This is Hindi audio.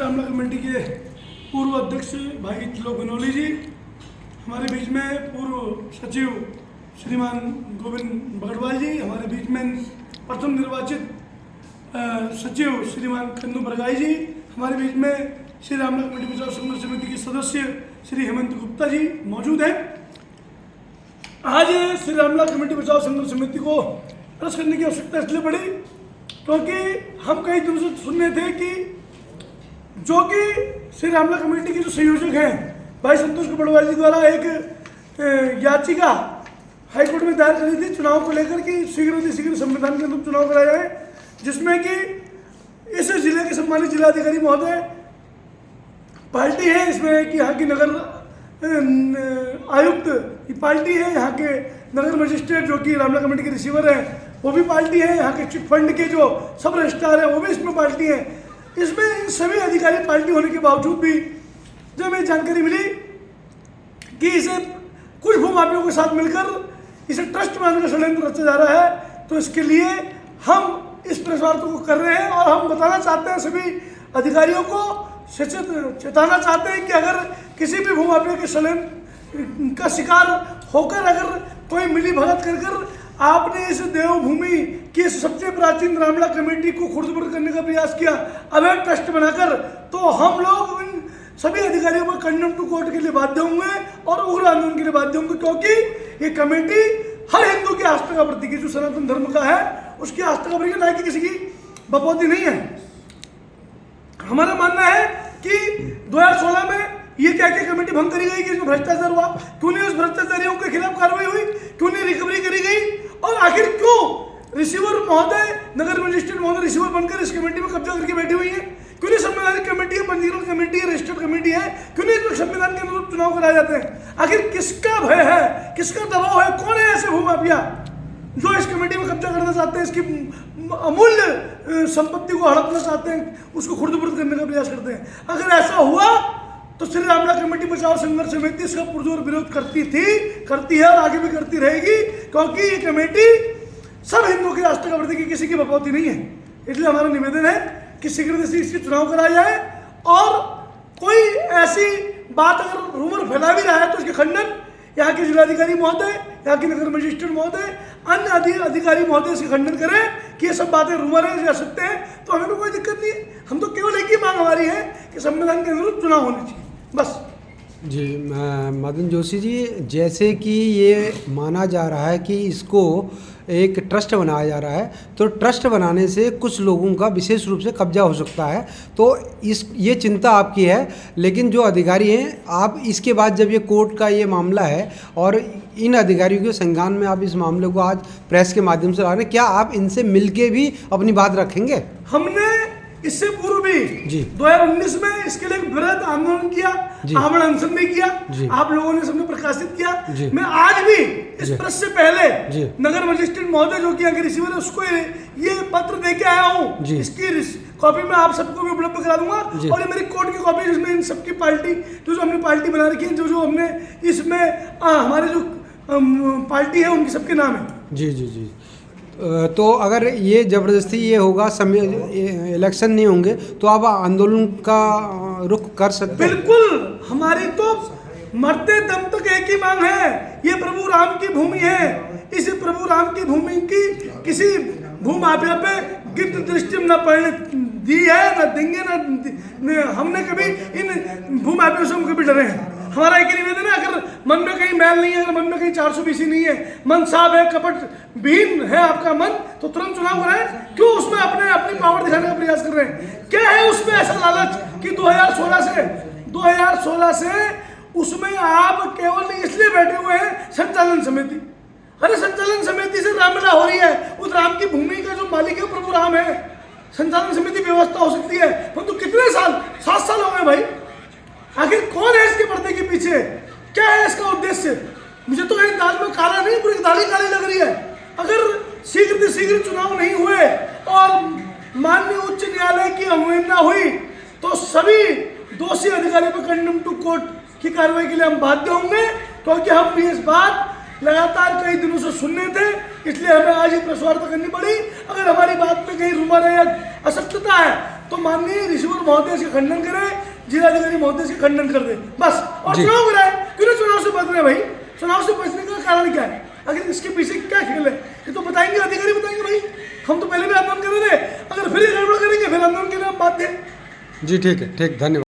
रामला कमेटी के पूर्व अध्यक्ष भाई त्रिलोक बनोली जी, हमारे बीच में पूर्व सचिव श्रीमान गोविंद बगड़वाल जी, हमारे बीच में प्रथम निर्वाचित सचिव श्रीमान कन्नू बरगाई जी, हमारे बीच में श्री रामला कमेटी बचाव संघर्ष समिति के सदस्य श्री हेमंत गुप्ता जी मौजूद हैं। आज श्री रामला कमेटी बचाव संघर्ष समिति को अरेस्ट करने की आवश्यकता इसलिए पड़ी क्योंकि हम कई दिनों से सुन रहे थे कि जो कि श्री रामला कमेटी के जो संयोजक हैं भाई संतोष बड़वाल जी द्वारा एक याचिका हाईकोर्ट में दायर करी थी चुनाव को लेकर कि शीघ्र संविधान के अनुरूप चुनाव कराया जाए, जिसमें कि इस जिले के सम्मानित जिलाधिकारी महोदय पार्टी है, इसमें कि यहाँ की नगर आयुक्त की पार्टी है, यहाँ के नगर मजिस्ट्रेट जो कि रामला कमेटी के रिसीवर हैं वो भी पार्टी है, यहाँ के चिट फंड के जो सब रजिस्ट्रार हैं वो भी इसमें पार्टी है। इसमें इन सभी अधिकारी पार्टी होने के बावजूद भी जब हमें जानकारी मिली कि इसे कुछ भूमाफियों के साथ मिलकर इसे ट्रस्ट बनाने का षड्यंत्र रचा जा रहा है, तो इसके लिए हम इस प्रेस वार्ता को कर रहे हैं और हम बताना चाहते हैं सभी अधिकारियों को चेताना चाहते हैं कि अगर किसी भी भूमाफिया के षड्यंत्र का शिकार होकर अगर कोई मिली भगत कर आपने इस देवभूमि की सबसे प्राचीन रामला कमेटी को खुर्द-बुर्द करने का प्रयास किया अवैध ट्रस्ट बनाकर, तो हम लोग इन सभी अधिकारियों पर कंडेम टू कोर्ट के लिए बाध्य होंगे और उग्र आंदोलन के लिए बाध्य होंगे, क्योंकि ये कमेटी हर हिंदू की आस्था का प्रतीक है, जो सनातन धर्म का है उसकी आस्था का प्रतीक है, ना कि किसी की बपौती नहीं है। हमारा मानना है कि 2016 में ये क्या क्या कमेटी भंग करी गई कि इसमें भ्रष्टाचार हुआ, क्यों नहीं उस भ्रष्टाचारियों के खिलाफ कार्रवाई हुई, क्यों नहीं रिकवरी करी गई, और आखिर क्यों रिसीवर महोदय नगर मजिस्ट्रेट महोदय रिसीवर बनकर इस कमेटी में कब्जा करके बैठी हुई है, क्यों नहीं संवैधानिक कमेटी है, पंजीकरण कमेटी है, रजिस्टर्ड कमेटी है, क्यों नहीं इसमें संविधान के अनुरूप चुनाव कराए जाते हैं। आखिर किसका भय है, किसका दबाव है, कौन है ऐसे भूमाफिया जो इस कमेटी में कब्जा करना चाहते हैं, इसकी अमूल्य संपत्ति को हड़पना चाहते हैं, उसको खुर्द-बुर्द करने का प्रयास करते हैं। अगर ऐसा हुआ तो श्री रामला कमेटी बचाव संघर्ष समिति इसका पुरजोर विरोध करती थी, करती है और आगे भी करती रहेगी, क्योंकि ये कमेटी सब हिंदुओं की आस्था का प्रतीक है, किसी की बपौती नहीं है। इसलिए हमारा निवेदन है कि शीघ्र से इसकी चुनाव कराया जाए और कोई ऐसी बात अगर रूमर फैला भी रहा है तो इसके खंडन यहाँ के जिलाधिकारी महोदय, यहाँ के नगर मजिस्ट्रेट महोदय, अन्य अधिकारी महोदय इसके खंडन करें कि ये सब बातें रूमर है या सत्य है, तो हमें तो कोई दिक्कत नहीं है। हम तो केवल एक ही मांग हमारी है कि संविधान के अनुरूप चुनाव होने चाहिए, बस। जी मदन जोशी जी, जैसे कि ये माना जा रहा है कि इसको एक ट्रस्ट बनाया जा रहा है, तो ट्रस्ट बनाने से कुछ लोगों का विशेष रूप से कब्जा हो सकता है, तो ये चिंता आपकी है, लेकिन जो अधिकारी हैं आप इसके बाद जब ये कोर्ट का ये मामला है और इन अधिकारियों के संज्ञान में आप इस मामले को आज प्रेस के माध्यम से ला रहे हैं, क्या आप इनसे मिलके भी अपनी बात रखेंगे? हमने इससे पूर्व भी 2019 में इसके लिए बृहद आंदोलन किया, आमरण अनशन भी किया, आप लोगों ने सबने प्रकाशित किया। मैं आज भी इस प्रेस से पहले नगर मजिस्ट्रेट महोदय जो कि यहाँ के रिसीवर है उसको ये पत्र दे के आया हूँ, इसकी कॉपी मैं आप सबको भी उपलब्ध करा दूंगा, और ये मेरी कोर्ट की कॉपी जिसमें इन सबकी पार्टी जो हमने पार्टी बना रखी है, जो हमने इसमें हमारे जो पार्टी है उनके सबके नाम है। जी जी जी। तो अगर ये ज़बरदस्ती ये होगा, इलेक्शन नहीं होंगे, तो आप आंदोलन का रुख कर सकते हैं? बिल्कुल, हमारी तो मरते दम तक एक ही मांग है, ये प्रभु राम की भूमि है, इस प्रभु राम की भूमि की किसी भूमाफिया पे गिद्ध दृष्टि न पड़ने दी है, न देंगे, न हमने कभी इन भूमाफियों से हम कभी डरे हैं। हमारा एक ही निवेदन है, अगर मन में कहीं मैल नहीं है, अगर मन में कहीं 420 नहीं है, मन साफ है, कपट विहीन है आपका मन, तो तुरंत चुनाव कराएं। क्यों उसमें अपनी पावर दिखाने का प्रयास कर रहे हैं? क्या है उसमें ऐसा लालच कि 2016 से उसमें आप केवल इसलिए बैठे हुए हैं संचालन समिति। अरे संचालन समिति से रामलीला हो रही है, उस राम की भूमि का जो मालिक है प्रभु राम है, संचालन समिति व्यवस्था हो सकती है, परंतु कितने साल, 7 साल हो गए भाई। आखिर कौन है इसके पर्दे के पीछे, क्या है इसका उद्देश्य? मुझे तो कहीं दाल में काला नहीं, पूरी दाल ही काली लग रही है। अगर शीघ्र से शीघ्र चुनाव नहीं हुए और माननीय उच्च न्यायालय की अवहेलना हुई तो सभी दोषी अधिकारियों पर कंडेम टू कोर्ट की कार्रवाई के लिए हम बाध्य होंगे, क्योंकि हम भी इस बात लगातार कई दिनों से सुनने थे, इसलिए हमें आज ये प्रेस वार्ता करनी पड़ी। अगर हमारी बात में कहीं रूमर है या असत्यता है तो माननीय रिसीवर महोदय इसका खंडन करे, जिलाधिकारी महोदय इसका खंडन कर दे बस। और जी। चुनाव कराए, क्यों चुनाव से बच रहे हैं भाई? चुनाव से बचने का कारण क्या है? अगर इसके पीछे क्या खेल है ये तो बताएंगे, अधिकारी बताएंगे भाई। हम तो पहले भी आंदोलन कर रहे थे, अगर फिर ये गड़बड़ करेंगे फिर आंदोलन के लिए हम बात दें। जी ठीक है, ठीक, धन्यवाद।